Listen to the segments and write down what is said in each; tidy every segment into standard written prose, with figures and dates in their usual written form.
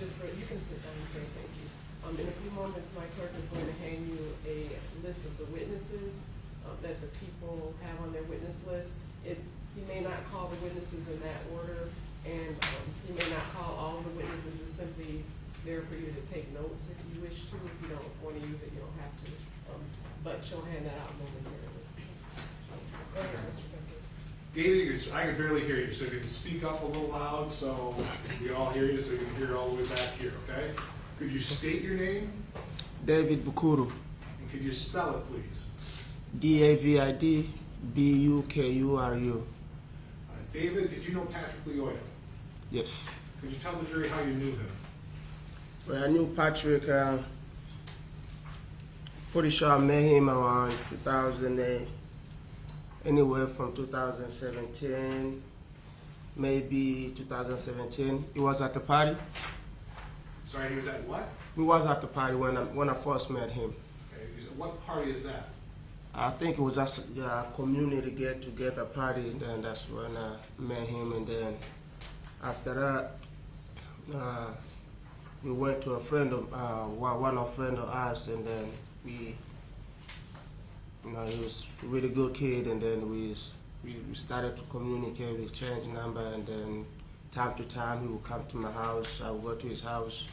just for, you can sit down and say thank you. In a few moments, my clerk is going to hand you a list of the witnesses that the people have on their witness list. He may not call the witnesses in that order, and he may not call all of the witnesses. It's simply there for you to take notes if you wish to. If you don't want to use it, you don't have to. But she'll hand that out momentarily. Go ahead, Mr. Beckett. David, I can barely hear you, so if you can speak up a little loud so we can all hear you, so we can hear all the way back here, okay? Could you state your name? David Bukuru. And could you spell it, please? David Bukuru. David, did you know Patrick Loyola? Yes. Could you tell the jury how you knew him? Well, I knew Patrick, pretty sure I met him around 2008, anywhere from 2017, maybe 2017. He was at the party. Sorry, he was at what? We was at the party when I first met him. Okay, what party is that? I think it was just a community get-together party, and then that's when I met him. And then after that, we went to a friend of one of friend of ours, and then he was a really good kid. And then we started to communicate. We exchanged number, and then time to time he would come to my house. I would go to his house.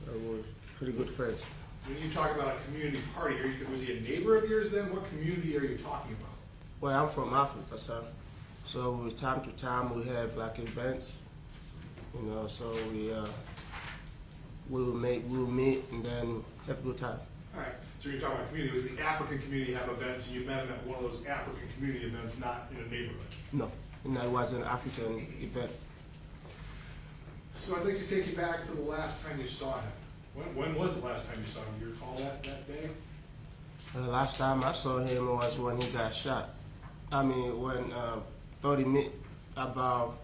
We were pretty good friends. When you talk about a community party, was he a neighbor of yours then? What community are you talking about? Well, I'm from Africa, so time to time we have like events, so we will meet and then have a good time. All right, so you're talking about community. Was the African community have events and you met him at one of those African community events, not in a neighborhood? No, it was an African event. So I'd like to take you back to the last time you saw him. When was the last time you saw him? Do you recall that day? The last time I saw him was when he got shot. I mean, when about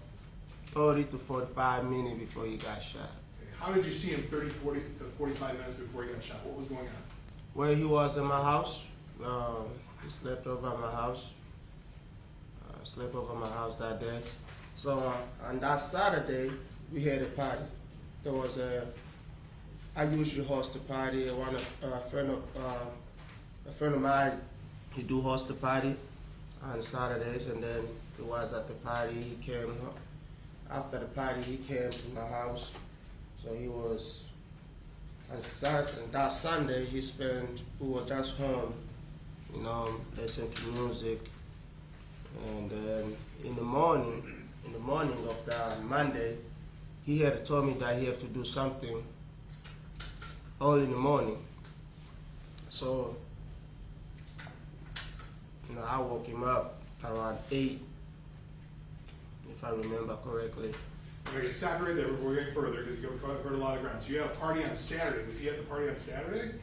30 to 45 minutes before he got shot. Okay. How did you see him 30, 40 to 45 minutes before he got shot? What was going on? Well, he was in my house. He slept over at my house. That day. So on that Saturday, we had a party. There was I usually host a party. A friend of mine, he do host a party on Saturdays, and then he was at the party. He came after the party. He came to my house, so he was on Saturday. And that Sunday, we were just home, listening to music, and then in the morning of that Monday, he had told me that he had to do something early in the morning. So, I woke him up around 8, if I remember correctly. Okay, stop right there before we get further because you covered a lot of ground. So you had a party on Saturday. Was he at the party on Saturday?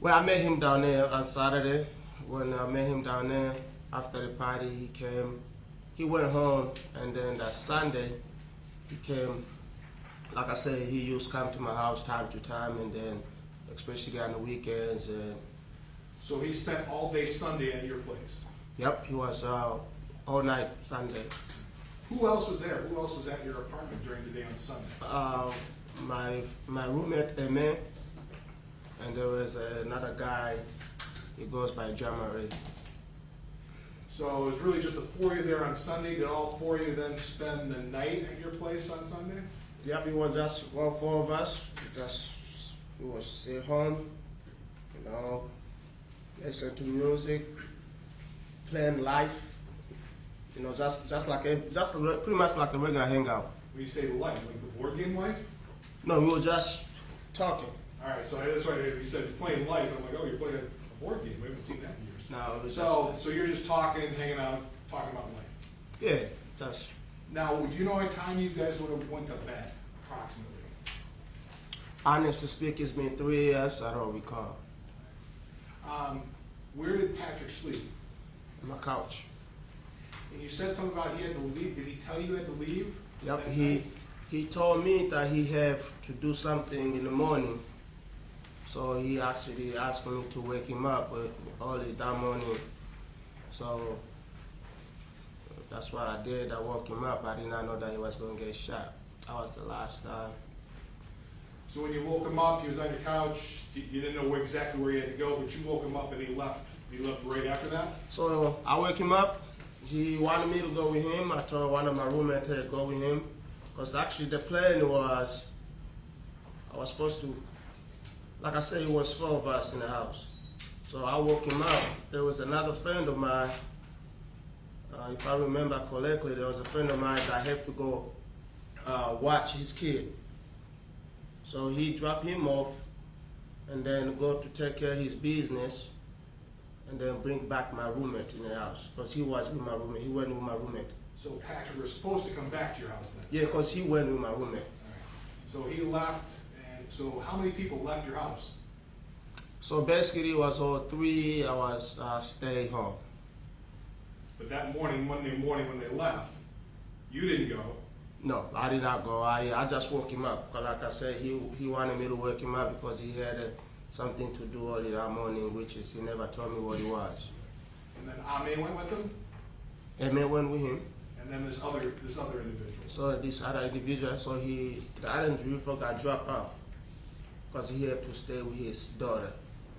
Well, I met him down there on Saturday. When I met him down there, after the party, he came. He went home, and then that Sunday, he came. Like I said, he used to come to my house time to time, and then especially on the weekends. So he spent all day Sunday at your place? Yep, he was all night Sunday. Who else was there? Who else was at your apartment during the day on Sunday? My roommate, Amen, and there was another guy, he goes by Jamari. So it was really just the four of you there on Sunday. Did all four of you then spend the night at your place on Sunday? Yep, it was just four of us. We was sit home, listen to music, playing life. Pretty much like a regular hangout. When you say life, like the board game life? No, we were just talking. All right, so that's why you said you're playing life. I'm like, oh, you're playing a board game. We haven't seen that in years. No, it was so you're just talking, hanging out, talking about life. Yeah, just. Now, would you know what time you guys would have went to bed, approximately? Honestly speaking, it's been 3 years. I don't recall. Where did Patrick sleep? On my couch. And you said something about he had to leave. Did he tell you he had to leave? Yep, he told me that he had to do something in the morning. So he actually asked me to wake him up early that morning. So that's what I did. I woke him up. I did not know that he was going to get shot. That was the last time. So when you woke him up, he was on your couch, you didn't know exactly where he had to go, but you woke him up and he left right after that? So I woke him up. He wanted me to go with him. I told one of my roommates to go with him. Because actually the plan was, I was supposed to, like I said, it was 4 of us in the house. So I woke him up. There was another friend of mine, if I remember correctly, there was a friend of mine that had to go watch his kid. So he dropped him off and then go to take care of his business and then bring back my roommate in the house. Because he was with my roommate, he went with my roommate. So Patrick was supposed to come back to your house then? Yeah, because he went with my roommate. All right. So he left, and so how many people left your house? So basically it was all 3 hours stay home. But that morning, Monday morning when they left, you didn't go. No, I did not go. I just woke him up. Because like I said, he wanted me to wake him up because he had something to do early that morning, which is he never told me what it was. And then Ame went with him, Emmett went with him. and then this other individual. So this other individual, so the other individual got dropped off because he had to stay with his daughter,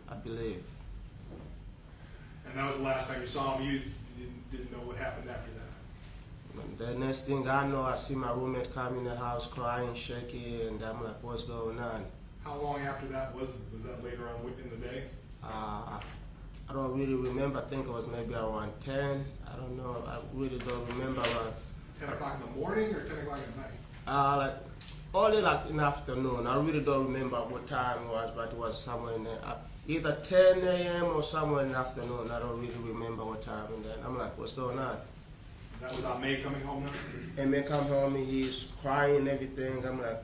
I believe. And that was the last time you saw him. You didn't know what happened after that. And the next thing I know, I see my roommate come in the house crying, shaking, and I'm like, what's going on? How long after that was that later on in the day? I don't really remember. I think it was maybe around 10. I don't know. I really don't remember. 10 o'clock in the morning or 10 o'clock at night? Like only like in the afternoon. I really don't remember what time it was, but it was somewhere in there. Either 10 a.m. or somewhere in the afternoon. I don't really remember what time. And then I'm like, what's going on? That was Ame coming home now? And then come home and he's crying and everything. I'm like,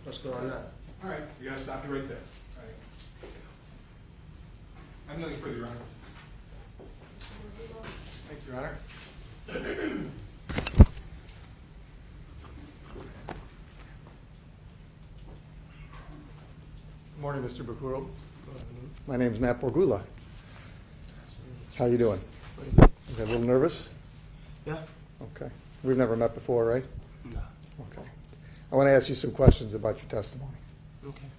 what's going on? All right, you gotta stop you right there. All right. I have nothing further, Your Honor. Thank you, Your Honor. Good morning, Mr. Bakuro. My name is Matt Borgula. How you doing? Okay, a little nervous? Yeah? Okay. We've never met before, right? No. Okay. I want to ask you some questions about your testimony. Okay.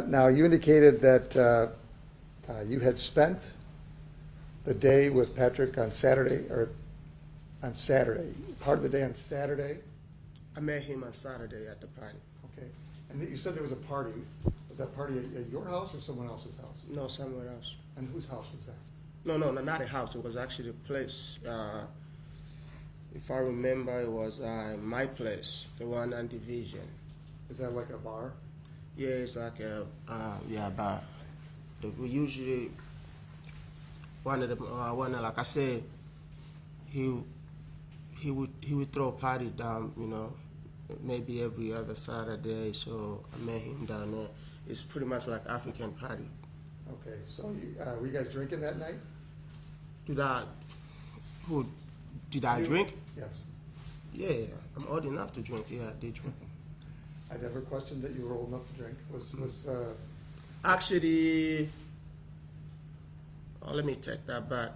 Now, you indicated that you had spent the day with Patrick on Saturday, part of the day on Saturday. I met him on Saturday at the party. Okay. And that you said there was a party. Was that party at your house or someone else's house? No, somewhere else. And whose house was that? No, not a house. It was actually a place. If I remember, it was my place, the one on Division. Is that like a bar? Yeah, it's like a bar. We usually like I said, he would throw a party down, maybe every other Saturday. So I met him down there. It's pretty much like African party. Okay, so were you guys drinking that night? Did I drink? Yes. Yeah, I'm old enough to drink. Yeah, I did drink. I never questioned that you were old enough to drink. Actually, let me take that back.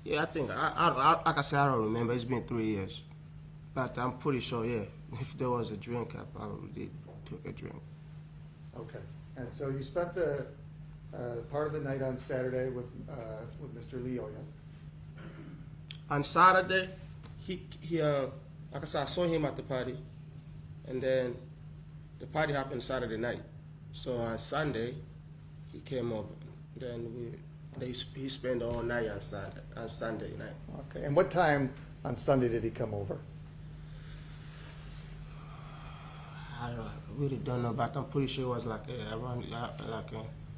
Yeah, I think, like I said, I don't remember. It's been 3 years. But I'm pretty sure, yeah, if there was a drink, I probably took a drink. Okay, and so you spent the part of the night on Saturday with Mr. Loyola. On Saturday, he like I said, I saw him at the party, and then the party happened Saturday night. So on Sunday, he came over. Then he spent all night on Sunday night. Okay, and what time on Sunday did he come over? I really don't know, but I'm pretty sure it was like around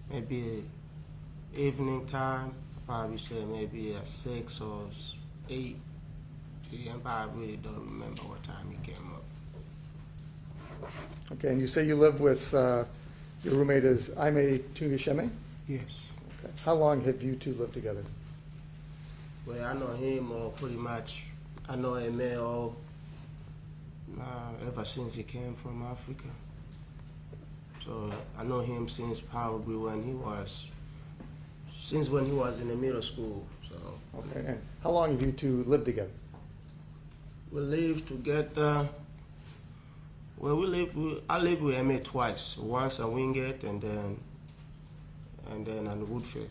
maybe evening time. I'll probably say maybe 6 or 8 p.m. But I really don't remember what time he came up. Okay, and you say you live with your roommate is Aime Tungasheme? Yes. Okay. How long have you two lived together? Well, I know him pretty much. I know him ever since he came from Africa. So I know him since probably when he was in the middle school. So. Okay, and how long have you two lived together? We live together. Well, I live with Emma twice. Once on Wingate and then on Woodfield.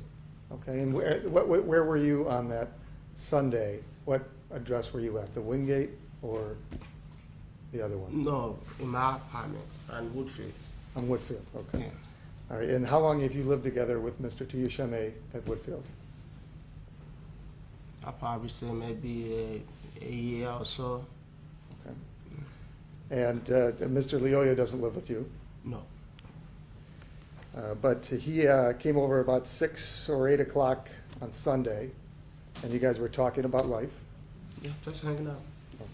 Okay, and where were you on that Sunday? What address were you at, the Wingate or the other one? No, in my apartment on Woodfield. On Woodfield, okay. Yeah. All right, and how long have you lived together with Mr. Tuyasheme at Woodfield? I'll probably say maybe a year or so. Okay. And Mr. Loyola doesn't live with you, No. but he came over about 6 or 8 o'clock on Sunday, and you guys were talking about life, Yeah, just hanging out.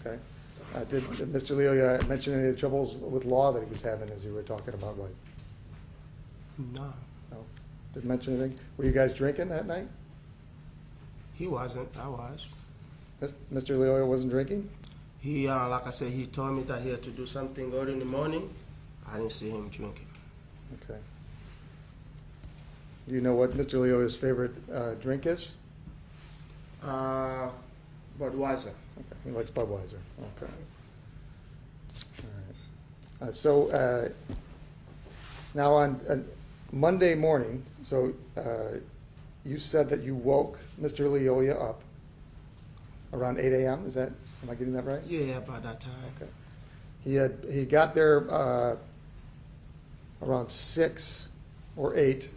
okay? Did Mr. Loyola mention any of the troubles with law that he was having as you were talking about life? No, No? Didn't mention anything? Were you guys drinking that night? he wasn't. I was. Mr. Loyola wasn't drinking? He, like I said, he told me that he had to do something early in the morning. I didn't see him drinking. Okay. Do you know what Mr. Loyola's favorite drink is? Budweiser. Okay, he likes Budweiser, okay. All right. So now on Monday morning, so you said that you woke Mr. Loyola up around 8 a.m., is that, am I getting that right? Yeah, about that time. Okay. He got there around 6 or 8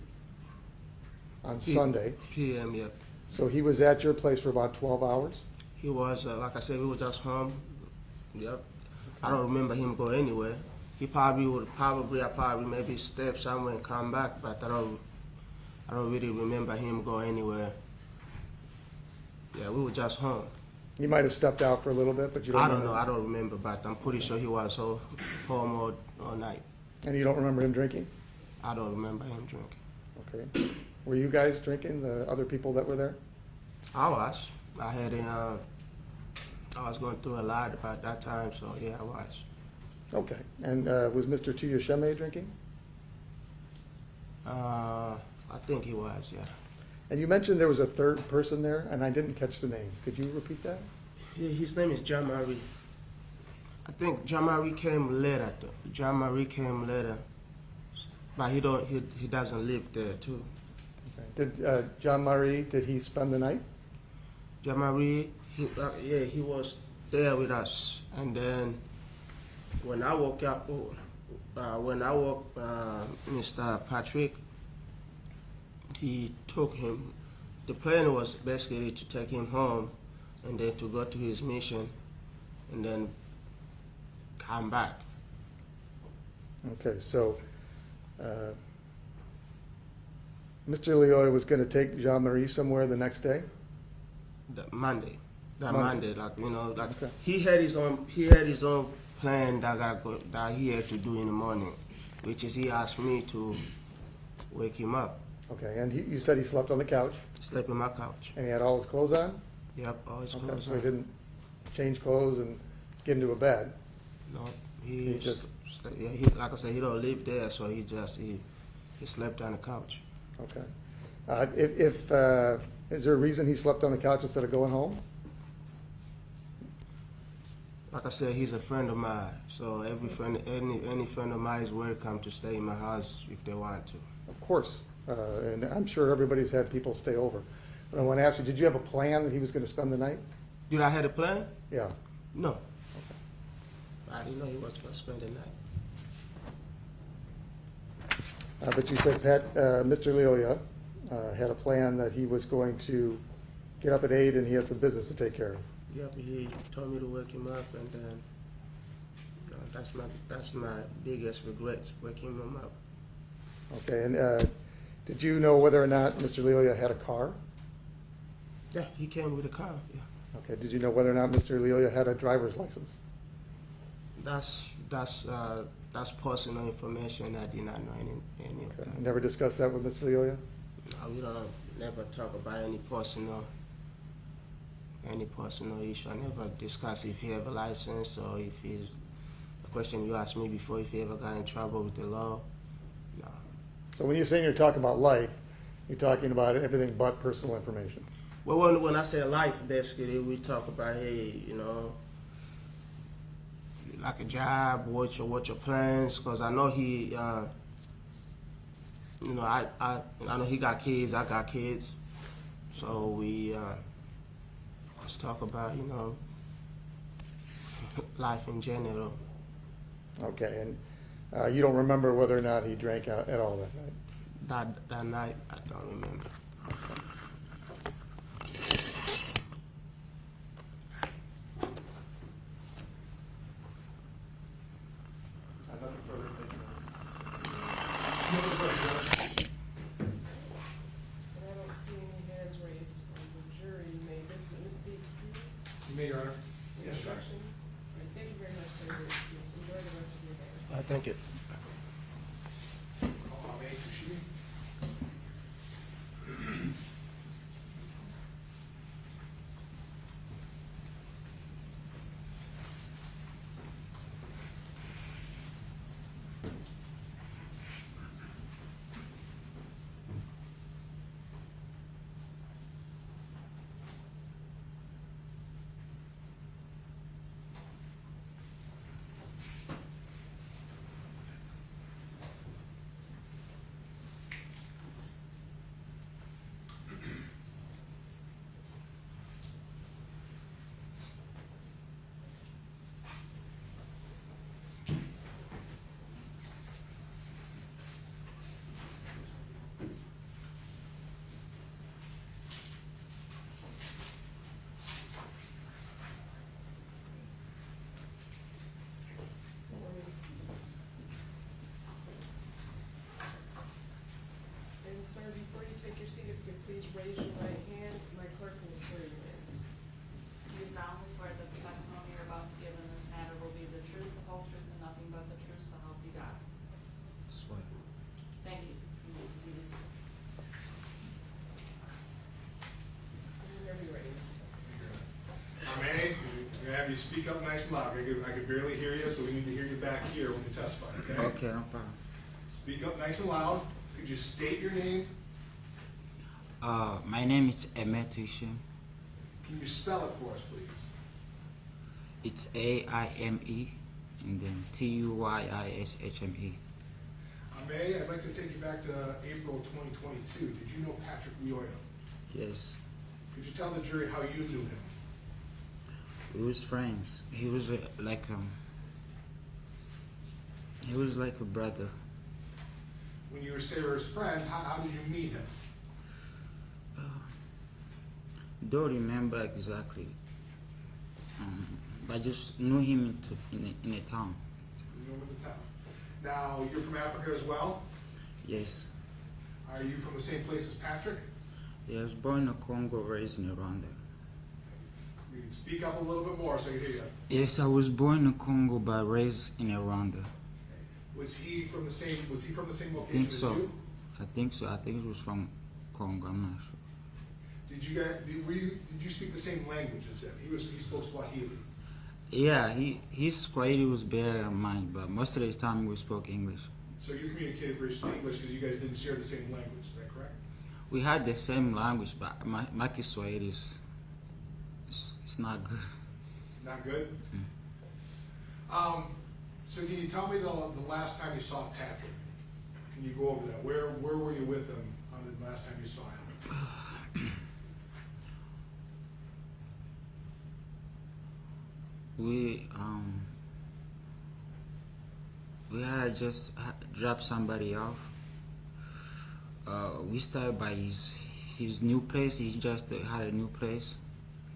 on Sunday, PM, yeah. so he was at your place for about 12 hours? He was, like I said, we were just home. Yep. I don't remember him go anywhere. He I probably maybe step somewhere and come back, but I don't really remember him go anywhere. Yeah, we were just home. He might have stepped out for a little bit, but you don't I don't remember? know, I don't remember, but I'm pretty sure he was home all night. And you don't remember him drinking? I don't remember him drinking. Okay. Were you guys drinking, the other people that were there? I was. I was going through a lot about that time, so yeah, I was. Okay. And was Mr. Tuyasheme drinking? I think he was, yeah. And you mentioned there was a third person there, and I didn't catch the name. Could you repeat that? His name is John Marie. I think John Marie came later. John Marie came later, but he doesn't live there too. Okay. Did John Murray, did he spend the night? John Marie, he was there with us, and then when I woke up, Mr. Patrick, he took him. The plan was basically to take him home, and then to go to his mission, and then come back. Okay, so Mr. Loyola was going to take Jean-Marie somewhere the next day? Monday, Monday. like Okay. he had his own plan that he had to do in the morning, which is he asked me to wake him up. Okay, and you said he slept on the couch, Sleep in my couch. and he had all his clothes on? Yep, all his Okay, clothes so he on. didn't change clothes and get into a bed? No, He just- like I said, he don't live there, so he slept on the couch. Okay. Is there a reason he slept on the couch instead of going home? Like I said, he's a friend of mine, so any friend of mine is welcome to stay in my house if they want to. Of course, and I'm sure everybody's had people stay over. But I want to ask you, did you have a plan that he was going to spend the night? Did I have a plan? Yeah. No. I didn't know he was going to spend the night. But you said Mr. Loyola had a plan that he was going to get up at 8 and he had some business to take care of. Yep, he told me to wake him up, and then that's my biggest regrets, waking him up. Okay, and did you know whether or not Mr. Loyola had a car? Yeah, he came with a car. Yeah, Okay, did you know whether or not Mr. Loyola had a driver's license? that's personal information. I did not know any of Okay. that. Never discussed that with Mr. Loyola? No, we don't never talk about any personal issue. I never discuss if he have a license or if he's the question you asked me before, if he ever got in trouble with the law. No. So when you're saying you're talking about life, you're talking about everything but personal information? Well, when I say life, basically we talk about, hey, like a job, what your plans? Cause I know he, you know, I know he got kids. I got kids, so we let's talk about, you know, life in general. Okay, and you don't remember whether or not he drank at all that night? That night, I don't remember. Nothing further, thank you. And I don't see any hands raised from the jury. May this witness be excused? You may, Your Honor. Your instruction? All right, thank you very much, sir. You're excused. Enjoy the rest of your day. I think it. May Tushimi. And sir, before you take your seat, if you could please raise your right hand, my clerk will swear you in. Do you solemnly swear that the testimony you're about to give in this matter will be the truth, the whole truth, and nothing but the truth, so help you God? Swear. Thank you. You may be seated. Whenever you're ready, Mr. Tucker. May, I'm gonna have you speak up nice and loud. I could barely hear you, so we need to hear you back here when you testify, okay? Okay, no problem. Speak up nice and loud. Could you state your name? My name is Emetuishem. Can you spell it for us, please? It's AIME and then TUYISHME. May, I'd like to take you back to April 2022. Did you know Patrick Loyola? Yes, Could you tell the jury how you knew him? we was friends. He was he was like a brother. When you were his friends, how did you meet him? Don't remember exactly. I just knew him in a town. You know him in the town. Now, you're from Africa as well? Yes. Are you from the same place as Patrick? He was born in Congo, raised in Rwanda. You can speak up a little bit more so I can hear you. Yes, I was born in Congo but raised in Rwanda. Was he from the same I location think as so. you? I think so. I think it was from Congo. I'm not sure. Did you speak the same language as him? He spoke Swahili. Yeah, his Swahili was better than mine, but most of the time we spoke English. So you communicated first in English because you guys didn't share the same language. Is that correct? We had the same language, but my Kiswahili is it's not good. Not good? So can you tell me the last time you saw Patrick? Can you go over that? Where were you with him on the last time you saw him? We had just dropped somebody off. We started by his new place. He just had a new place.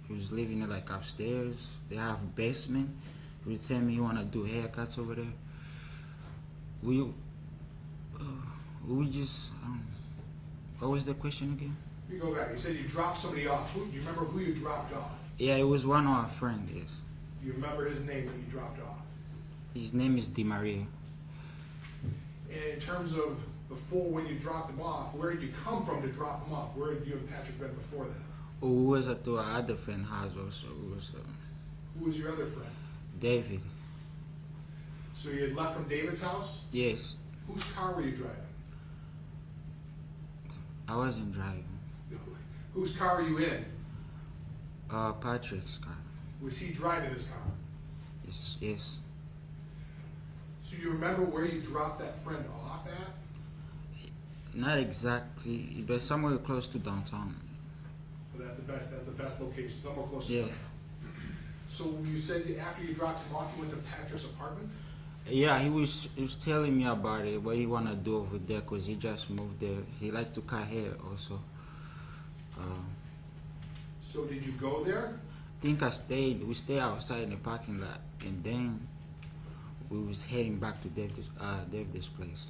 He was living like upstairs. They have a basement. He would tell me he wanna do haircuts over there. We just what was the question again? You go back. You said you dropped somebody off. Do you remember who you dropped off? Yeah, it was one of our friends. Yes, Do you remember his name that you dropped off? his name is Di Maria. And in terms of before when you dropped him off, where did you come from to drop him off? Where had you and Patrick been before that? We was at our other friend's house also. It was Who was your other friend? David. So you had left from David's house? Yes, Whose car were you driving? I wasn't driving. Whose car were you in? Patrick's car. Was he driving his car? Yes, yes. So you remember where you dropped that friend off at? Not exactly, but somewhere close to downtown. Well, that's the best location, somewhere close to Yeah. downtown. So you said that after you dropped him off, you went to Patrick's apartment? Yeah, he was telling me about it, what he wanna do over there, cause he just moved there. He like to cut hair also. So did you go there? Think we stayed outside in the parking lot, and then we was heading back to David's place.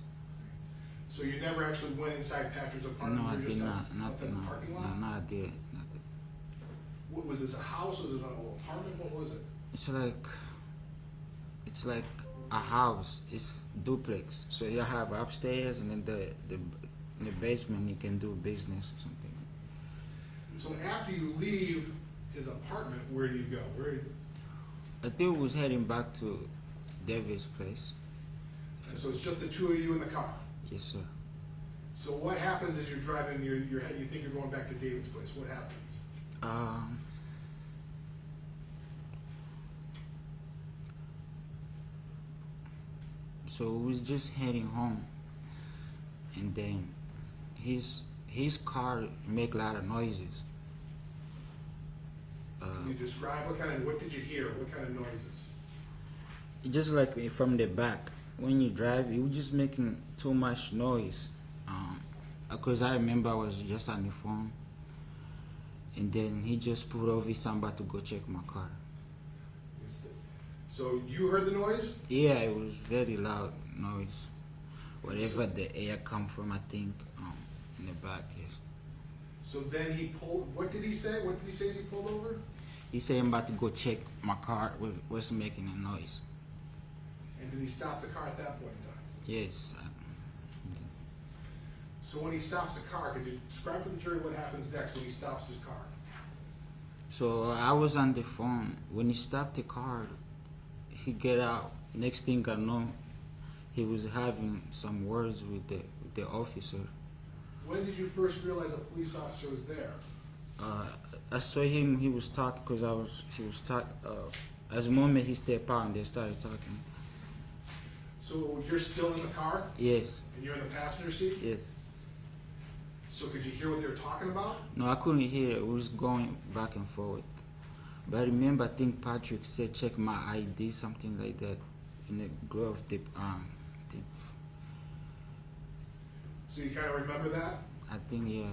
So you never actually went inside Patrick's apartment? No, I You were did just not. outside the parking lot? No, I did. What was this, a house? Was it an apartment? What was it? It's like a house. It's duplex. So you have upstairs, and then in the basement you can do business or something. So after you leave his apartment, where do you go? I think we was heading back to David's place. And so it's just the two of you in the car. Yes, sir. So what happens as you're driving you think you're going back to David's place? What happens? So we was just heading home, and then his car make a lot of noises. Can you describe what did you hear? What kind of noises? Just like from the back, when you drive, you were just making too much noise. Because I remember I was just on the phone, and then he just pulled over somebody to go check my car. So you heard the noise? Yeah, it was very loud noise. Wherever the air come from, I think, in the back, yes. So then he pulled, what did he say? What did he say as he pulled over? He said I'm about to go check my car, was making a noise. And did he stop the car at that point in time? Yes. So when he stops the car, could you describe for the jury what happens next when he stops his car? So I was on the phone. When he stopped the car, he get out. Next thing I know, he was having some words with the officer. When did you first realize a police officer was there? I saw him. He was talking because he was talking. As the moment he stepped out, and they started talking. So you're still in the car? Yes. And you're in the passenger seat? Yes. So could you hear what they were talking about? No, I couldn't hear. It was going back and forth. But I remember, I think Patrick said, check my ID, something like that, in the glove tip. So you kind of remember that? I think, yeah.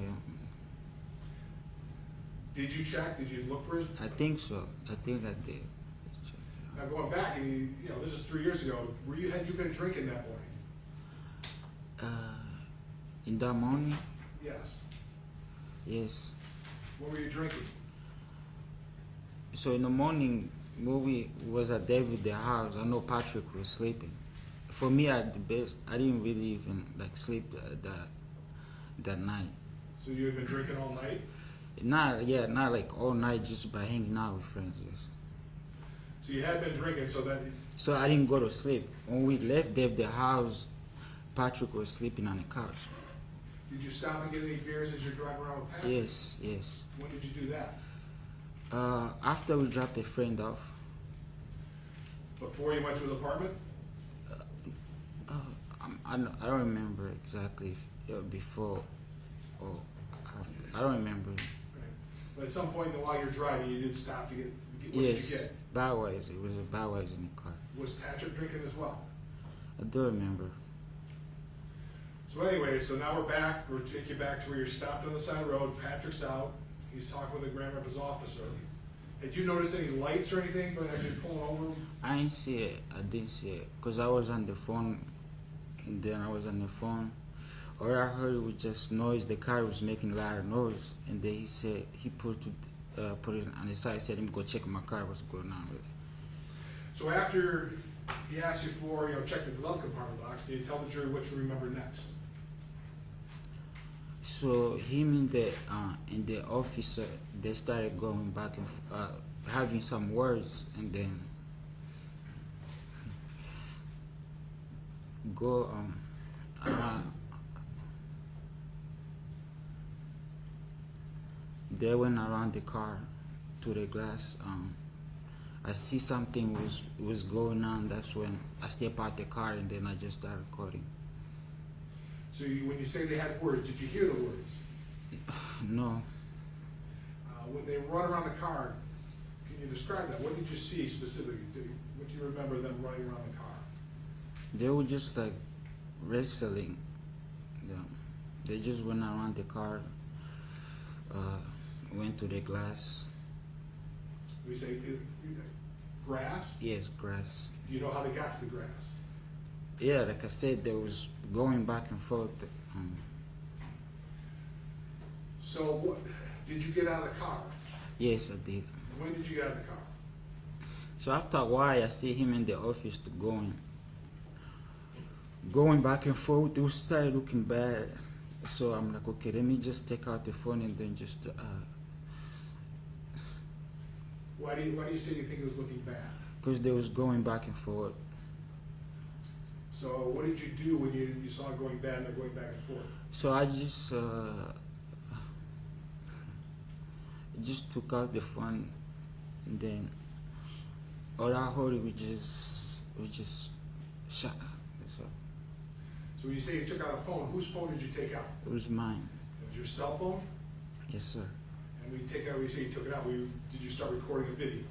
Did you check? Did you look for his? I think so. I think I did. Now going back, this is 3 years ago. Had you been drinking that morning? In that morning, Yes. yes. What were you drinking? So in the morning, when we was at David's house, I know Patrick was sleeping. For me, at the best, I didn't really even sleep that night. So you had been drinking all night? Not like all night, just by hanging out with friends. Yes. So you had been drinking, So I didn't go to sleep. When we left David's house, Patrick was sleeping on the couch. did you stop and get any beers as you're driving around with Patrick? Yes, yes. When did you do that? After we dropped a friend off. Before you went to his apartment? I don't remember exactly if, before or after. I don't remember. Right. But at some point while you're driving, you did stop to get what did Yes, you get? Budweiser. It was a Budweiser in the car. Was Patrick drinking as well? I do remember. So anyway, so now we're back. We'll take you back to where you're stopped on the side of the road. Patrick's out. He's talking with the Grand Rapids officer. Had you noticed any lights or anything but as you're pulling over? I didn't see it. I didn't see it because I was on the phone. And then I was on the phone. All I heard was just noise. The car was making a lot of noise. And then he said he put it on the side. Said, "Let me go check my car. What's going on with it?" So after he asked you for, check the glove compartment box, can you tell the jury what you remember next? So him and the officer, they started going back and having some words, and then go they went around the car to the glass. I see something was going on. That's when I step out the car and then I just start recording. So when you say they had words, did you hear the words? No, When they run around the car, can you describe that? What did you see specifically? What do you remember them running around the car? they were just like wrestling. Yeah. They just went around the car, went to the glass. We say grass. Yes, grass. Do you know how they got to the grass? Yeah, like I said, they was going back and forth. So what? Did you get out of the car? Yes, I did. When did you get out of the car? So after a while, I see him in the office going back and forth. It started looking bad. So I'm like, okay, let me just take out the phone and then just. Why do you say you think it was looking bad? Because they was going back and forth. So what did you do when you saw it going bad and they're going back and forth? So I just took out the phone, and then all I heard was just shut. That's all. So when you say you took out a phone, whose phone did you take out? It was mine. It was your cell phone? Yes, sir. And when you say you took it out, did you start recording a video?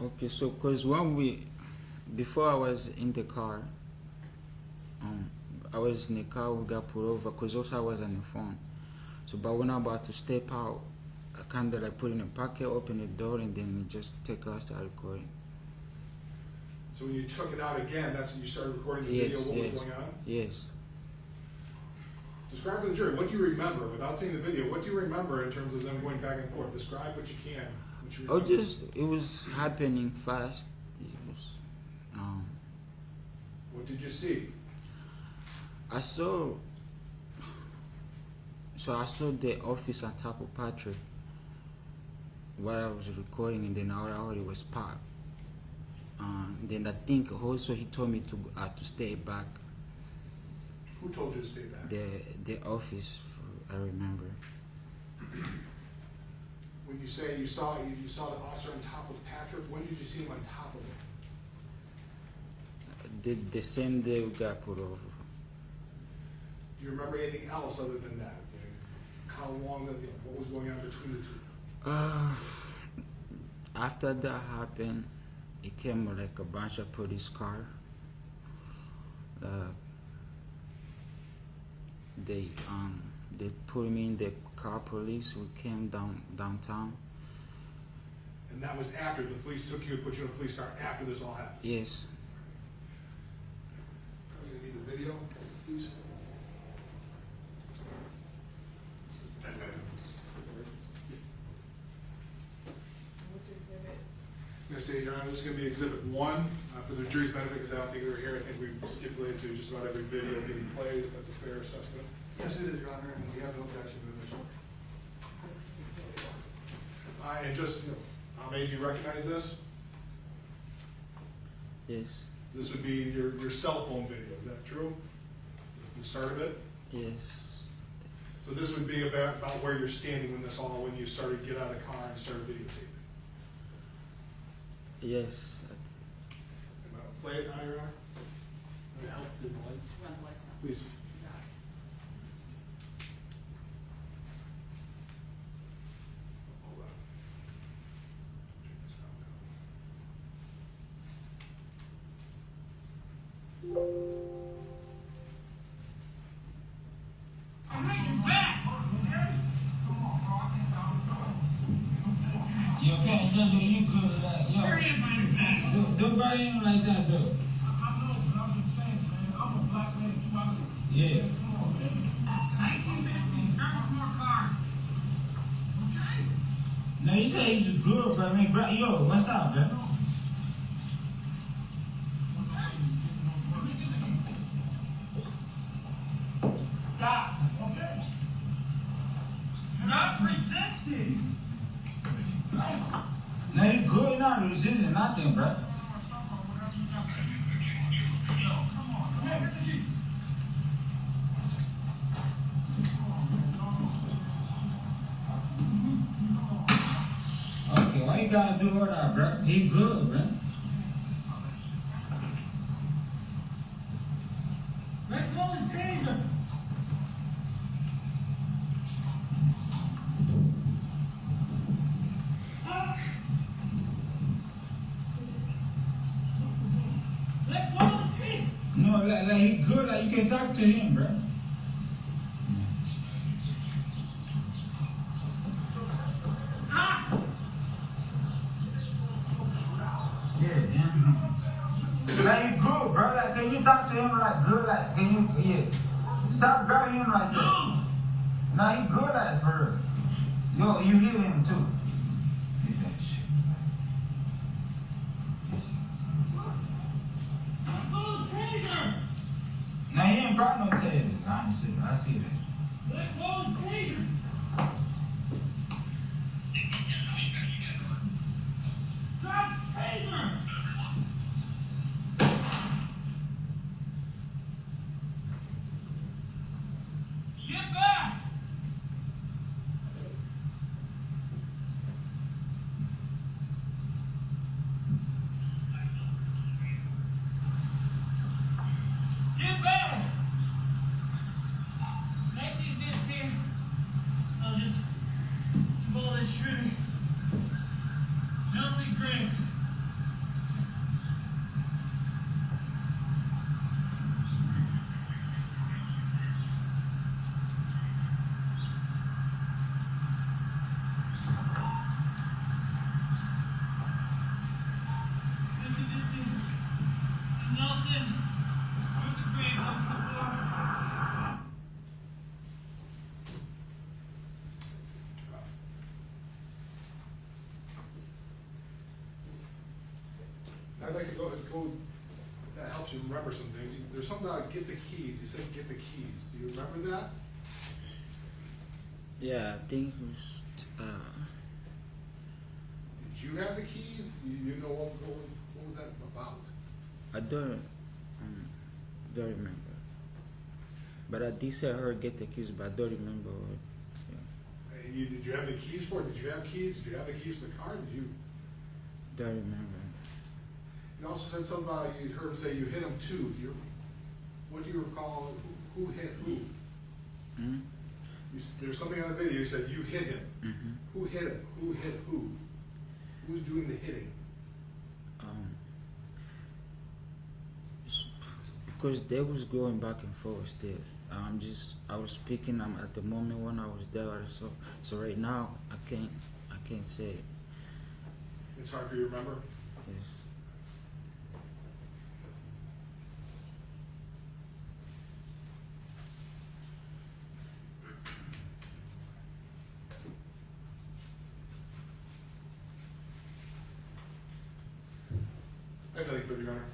Okay, so because before I was in the car, I was in the car, we got pulled over, because also I was on the phone. So, but when I'm about to step out, I kind of like put in a pocket, open the door, and then just take out, start recording. So when you took it out again, that's when you started recording the Yes, video of what yes. was going on? Yes. Describe for the jury, what do you remember, without seeing the video, what do you remember in terms of them going back and forth? Describe what you can, what you Oh, remember. it was happening fast. It was, What did you see? I saw the office on top of Patrick while I was recording, and then I already was parked. Then I think also he told me to stay back. Who told you to stay back? The office, I remember. When you say you saw the officer on top of Patrick, when did you see him on top of him? The same day we got put over. Do you remember anything else other than that? How long, what was going on between the two? After that happened, it came like a bunch of police car. They put me in the car police. We came downtown. And that was after the police took you and put you in a police car after this all happened? Yes. I'm gonna need the video, please. I'm gonna say, Your Honor, this is gonna be exhibit 1, for the jury's benefit, because I don't think we were here. I think we stipulated to just about every video getting played, if that's a fair assessment. Yes, it is, Your Honor, and we have no objection to this. And just, Ahmed, do you recognize this? Yes. This would be your cell phone video, is that true? This is the start of it? Yes. So this would be about where you're standing when you started to get out of the car and started videotaping. Yes. Play it now, Your Honor. Run the lights now. Please. Hold on. Turn this sound down. Yo, man, that's what you good like. Yo, don't buy him like that, though. I know, but I'm just saying, man, I'm a black man too. Yeah. Come on, man. 1915, service more cars. Okay. Now, you say he's good, but I mean, bro, yo, what's up, man? Stop. Okay. Stop resisting. Now, you good now, resisting nothing, bro. Okay, why you gotta do her now, bro. He good, man. Let go and taser. Ah. Let go and taser. No, like he good, like you can talk to him, bro. Ah. Yeah, yeah. Like he good, bro. Like, can you talk to him like good? Like, can you, yeah. Stop grabbing him like that. No. Nah, he good like for real. Yo, you hit him too. He said, shit. Let go and taser. Now he ain't brought no taser. I see that. Let go and taser. Drop taser. Get back. Get back. 1915. I'll just bullet shooting. Nelson Griggs. Nelson, with the Griggs on the floor. I'd like to go, if that helps you remember some things. There's something about get the keys. You said get the keys. Do you remember that? Yeah, I think it was. Did you have the keys? You know what was that about? I don't remember. But I did say her get the keys, but I don't remember what. Yeah, And did you have the keys for it? Did you have keys? Did you have the keys for the car? Did you? don't remember. You also said something about you heard him say you hit him too. What do you recall? Who hit who? Hmm? There's something on the video. You said you hit him. Mm-hmm. Who hit him? Who hit who? Who's doing the hitting? Because they was going back and forth still. I was speaking at the moment when I was there. So right now I can't say it. It's hard for you to remember. Yes. I have nothing further, Your Honor.